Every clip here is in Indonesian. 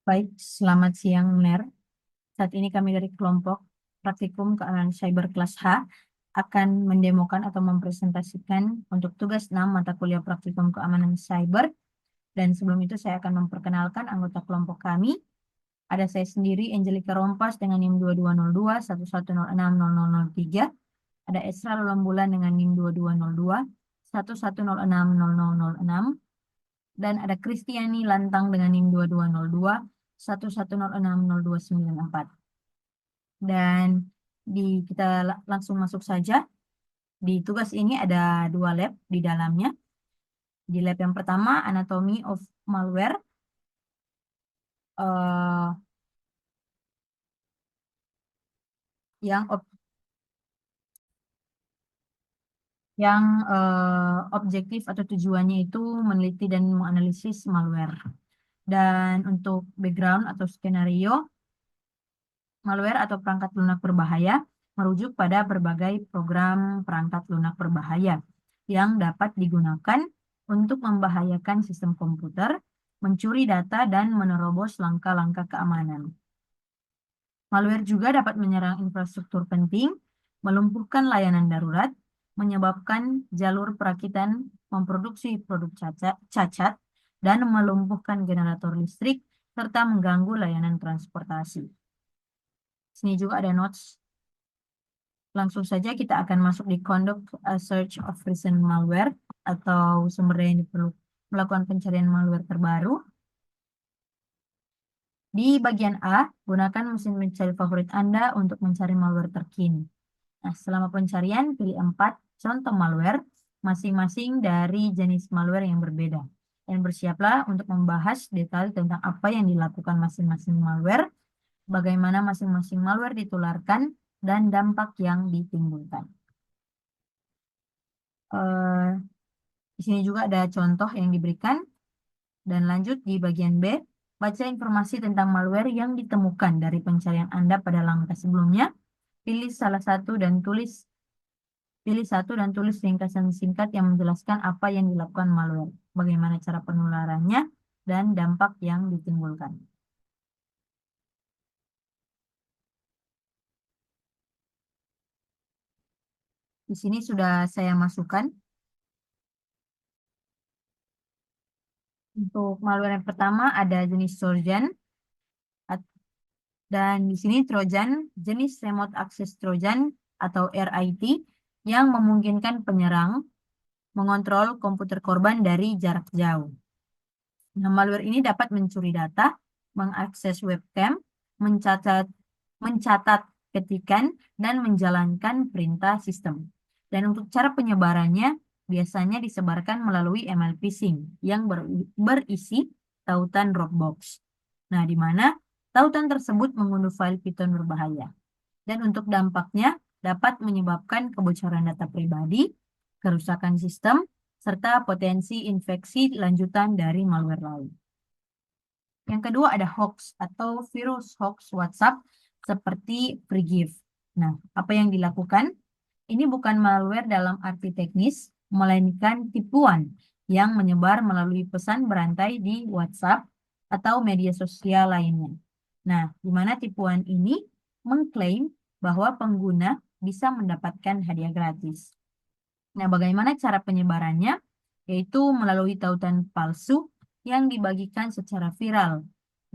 Baik, selamat siang, Ner. Saat ini kami dari kelompok Praktikum Keamanan Cyber kelas H akan mendemokan atau mempresentasikan untuk tugas 6 mata kuliah Praktikum Keamanan Cyber. Dan sebelum itu saya akan memperkenalkan anggota kelompok kami. Ada saya sendiri, Angelica Rompas dengan NIM 2202 11060003. Ada Esra Lolambulan dengan NIM 2202 11060006. Dan ada Kristiani Lantang dengan NIM 2202 11060294. Dan kita langsung masuk saja. Di tugas ini ada 2 lab di dalamnya. Di lab yang pertama, Anatomy of Malware. eh, yang ob- yang objektif atau tujuannya itu meneliti dan menganalisis malware. Dan untuk background atau skenario, malware atau perangkat lunak berbahaya merujuk pada berbagai program perangkat lunak berbahaya yang dapat digunakan untuk membahayakan sistem komputer, mencuri data, dan menerobos langkah-langkah keamanan. Malware juga dapat menyerang infrastruktur penting, melumpuhkan layanan darurat, menyebabkan jalur perakitan memproduksi produk cacat, dan melumpuhkan generator listrik, serta mengganggu layanan transportasi. Sini juga ada notes. Langsung saja kita akan masuk di conduct a search of recent malware atau sumber daya yang diperlukan melakukan pencarian malware terbaru. Di bagian A, gunakan mesin mencari favorit Anda untuk mencari malware terkini. Nah, selama pencarian, pilih 4 contoh malware, masing-masing dari jenis malware yang berbeda. Dan bersiaplah untuk membahas detail tentang apa yang dilakukan masing-masing malware, bagaimana masing-masing malware ditularkan, dan dampak yang ditimbulkan. Di sini juga ada contoh yang diberikan. Dan lanjut di bagian B, baca informasi tentang malware yang ditemukan dari pencarian Anda pada langkah sebelumnya. Pilih satu dan tulis ringkasan singkat yang menjelaskan apa yang dilakukan malware, bagaimana cara penularannya, dan dampak yang ditimbulkan. Di sini sudah saya masukkan. Untuk malware yang pertama ada jenis Trojan. Dan di sini Trojan jenis Remote Access Trojan atau RIT yang memungkinkan penyerang mengontrol komputer korban dari jarak jauh. Nah, malware ini dapat mencuri data, mengakses webcam, mencatat ketikan, dan menjalankan perintah sistem. Dan untuk cara penyebarannya, biasanya disebarkan melalui email phishing yang berisi tautan Dropbox. Nah, di mana tautan tersebut mengunduh file Python berbahaya. Dan untuk dampaknya, dapat menyebabkan kebocoran data pribadi, kerusakan sistem, serta potensi infeksi lanjutan dari malware lain. Yang kedua ada hoax atau virus hoax WhatsApp seperti FreeGive. Nah, apa yang dilakukan? Ini bukan malware dalam arti teknis, melainkan tipuan yang menyebar melalui pesan berantai di WhatsApp atau media sosial lainnya. Nah, di mana tipuan ini mengklaim bahwa pengguna bisa mendapatkan hadiah gratis. Nah, bagaimana cara penyebarannya? Yaitu melalui tautan palsu yang dibagikan secara viral.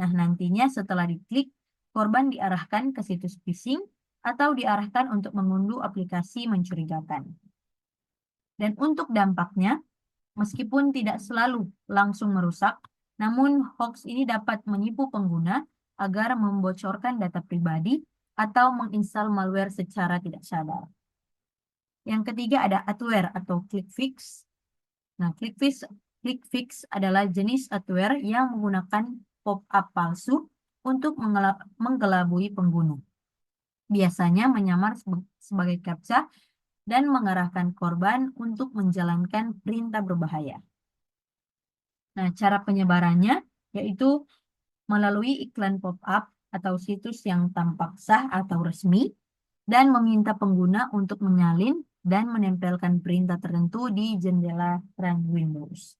Nah, nantinya setelah diklik, korban diarahkan ke situs phishing atau diarahkan untuk mengunduh aplikasi mencurigakan. Dan untuk dampaknya, meskipun tidak selalu langsung merusak, namun hoax ini dapat menipu pengguna agar membocorkan data pribadi atau menginstal malware secara tidak sadar. Yang ketiga ada adware atau click fix. Nah, click fix adalah jenis adware yang menggunakan pop-up palsu untuk menggelabui pengguna. Biasanya menyamar sebagai captcha dan mengarahkan korban untuk menjalankan perintah berbahaya. Nah, cara penyebarannya yaitu melalui iklan pop-up atau situs yang tampak sah atau resmi dan meminta pengguna untuk menyalin dan menempelkan perintah tertentu di jendela run Windows.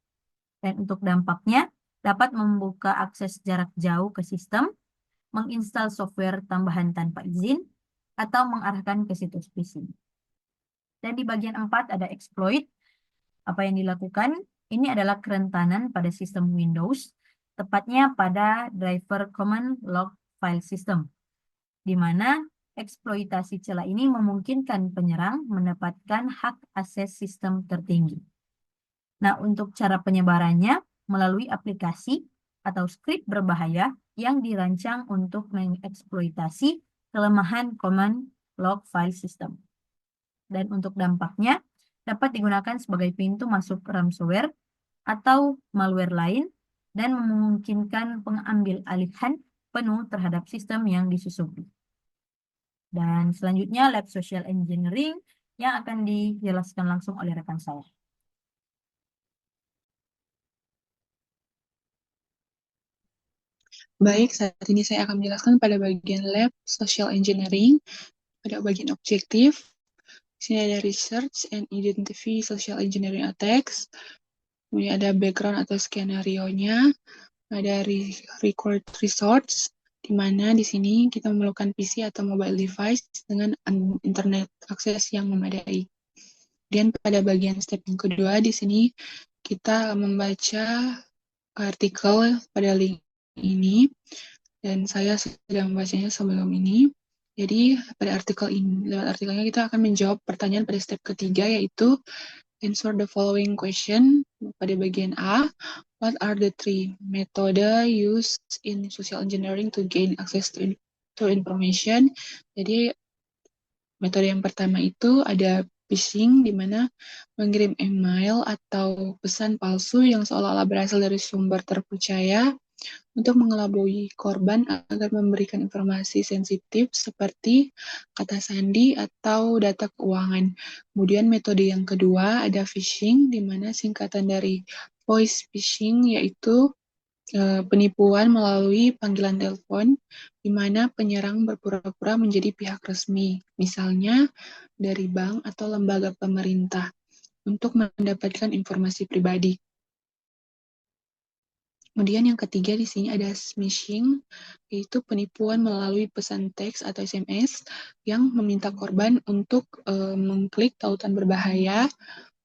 Dan untuk dampaknya dapat membuka akses jarak jauh ke sistem, menginstal software tambahan tanpa izin, atau mengarahkan ke situs phishing. Dan di bagian 4 ada exploit. Apa yang dilakukan? Ini adalah kerentanan pada sistem Windows, tepatnya pada driver command log file system, di mana eksploitasi celah ini memungkinkan penyerang mendapatkan hak akses sistem tertinggi. Nah, untuk cara penyebarannya melalui aplikasi atau skrip berbahaya yang dirancang untuk mengeksploitasi kelemahan command log file system. Dan untuk dampaknya dapat digunakan sebagai pintu masuk ransomware atau malware lain dan memungkinkan pengambil alihan penuh terhadap sistem yang disusupi. Dan selanjutnya lab social engineering yang akan dijelaskan langsung oleh rekan saya. Baik, saat ini saya akan menjelaskan pada bagian lab social engineering, pada bagian objektif. Di sini ada research and identify social engineering attacks. Kemudian ada background atau skenario-nya, ada record resource, di mana di sini kita memerlukan PC atau mobile device dengan internet akses yang memadai. Kemudian pada bagian step yang kedua, di sini kita membaca artikel pada link ini, dan saya sedang membacanya sebelum ini. Jadi pada artikel ini, lewat artikelnya kita akan menjawab pertanyaan pada step ketiga, yaitu answer the following question. Pada bagian A, what are the three method used in social engineering to gain access to information? Jadi metode yang pertama itu ada phishing, di mana mengirim email atau pesan palsu yang seolah-olah berasal dari sumber terpercaya untuk mengelabui korban agar memberikan informasi sensitif seperti kata sandi atau data keuangan. Kemudian metode yang kedua ada phishing, di mana singkatan dari voice phishing yaitu penipuan melalui panggilan telepon, di mana penyerang berpura-pura menjadi pihak resmi, misalnya dari bank atau lembaga pemerintah, untuk mendapatkan informasi pribadi. Kemudian yang ketiga di sini ada smishing, yaitu penipuan melalui pesan teks atau SMS yang meminta korban untuk mengklik tautan berbahaya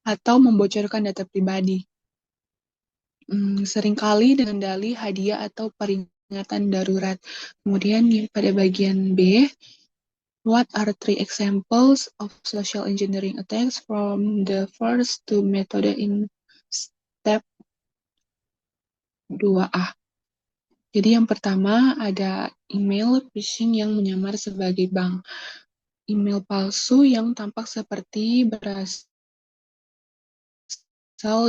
atau membocorkan data pribadi. Seringkali dengan dalih hadiah atau peringatan darurat. Kemudian pada bagian B, what are three examples of social engineering attacks from the first two method in step 2A? Jadi yang pertama ada email phishing yang menyamar sebagai bank. Email palsu yang tampak seperti berasal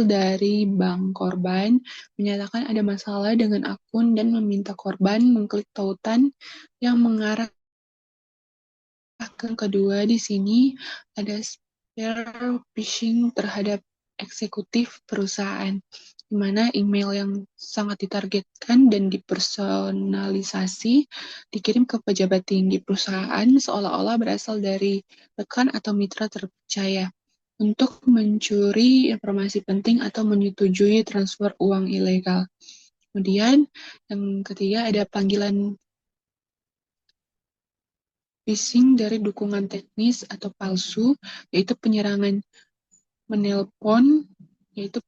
dari bank korban, menyatakan ada masalah dengan akun dan meminta korban mengklik tautan yang mengarah ke kedua. Di sini ada spear phishing terhadap eksekutif perusahaan, di mana email yang sangat ditargetkan dan dipersonalisasi dikirim ke pejabat tinggi perusahaan seolah-olah berasal dari rekan atau mitra terpercaya untuk mencuri informasi penting atau menyetujui transfer uang ilegal. Kemudian yang ketiga ada panggilan phishing dari dukungan teknis atau palsu, yaitu penyerangan menelpon, yaitu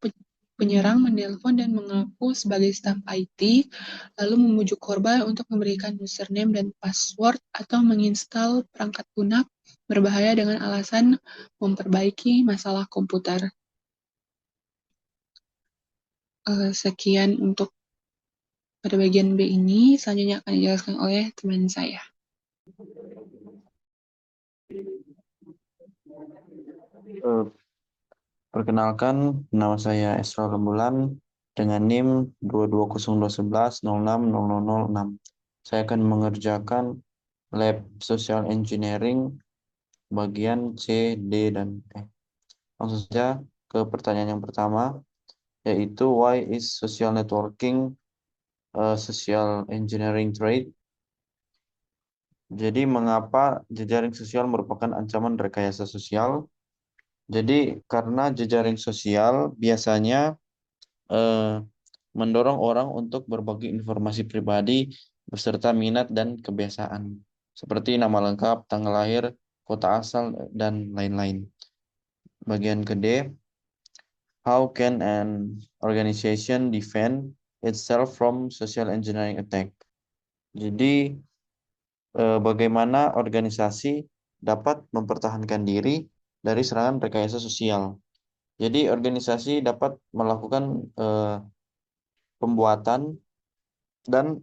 penyerang menelpon dan mengaku sebagai staf IT, lalu membujuk korban untuk memberikan username dan password atau menginstal perangkat lunak berbahaya dengan alasan memperbaiki masalah komputer. Sekian untuk pada bagian B ini, selanjutnya akan dijelaskan oleh teman saya. Perkenalkan, nama saya Esra Rembulan dengan NIM 22021106006. Saya akan mengerjakan lab social engineering bagian C, D, dan E. Langsung saja ke pertanyaan yang pertama, yaitu why is social networking social engineering trade? Jadi mengapa jejaring sosial merupakan ancaman rekayasa sosial? Jadi karena jejaring sosial biasanya mendorong orang untuk berbagi informasi pribadi beserta minat dan kebiasaan, seperti nama lengkap, tanggal lahir, kota asal, dan lain-lain. Bagian ke D, how can an organization defend itself from social engineering attack? Jadi, bagaimana organisasi dapat mempertahankan diri dari serangan rekayasa sosial. Jadi, organisasi dapat melakukan pembuatan dan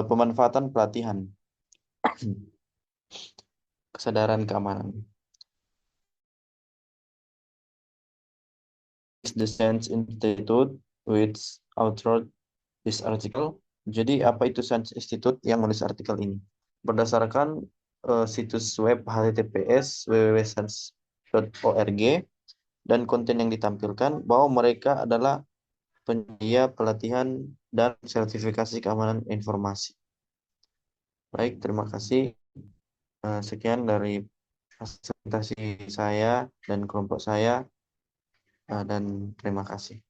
pemanfaatan pelatihan kesadaran keamanan. The Science Institute which authored this article. Jadi apa itu Science Institute yang menulis artikel ini? Berdasarkan situs web https://www.science.org dan konten yang ditampilkan bahwa mereka adalah penyedia pelatihan dan sertifikasi keamanan informasi. Baik, terima kasih. Sekian dari presentasi saya dan kelompok saya, dan terima kasih.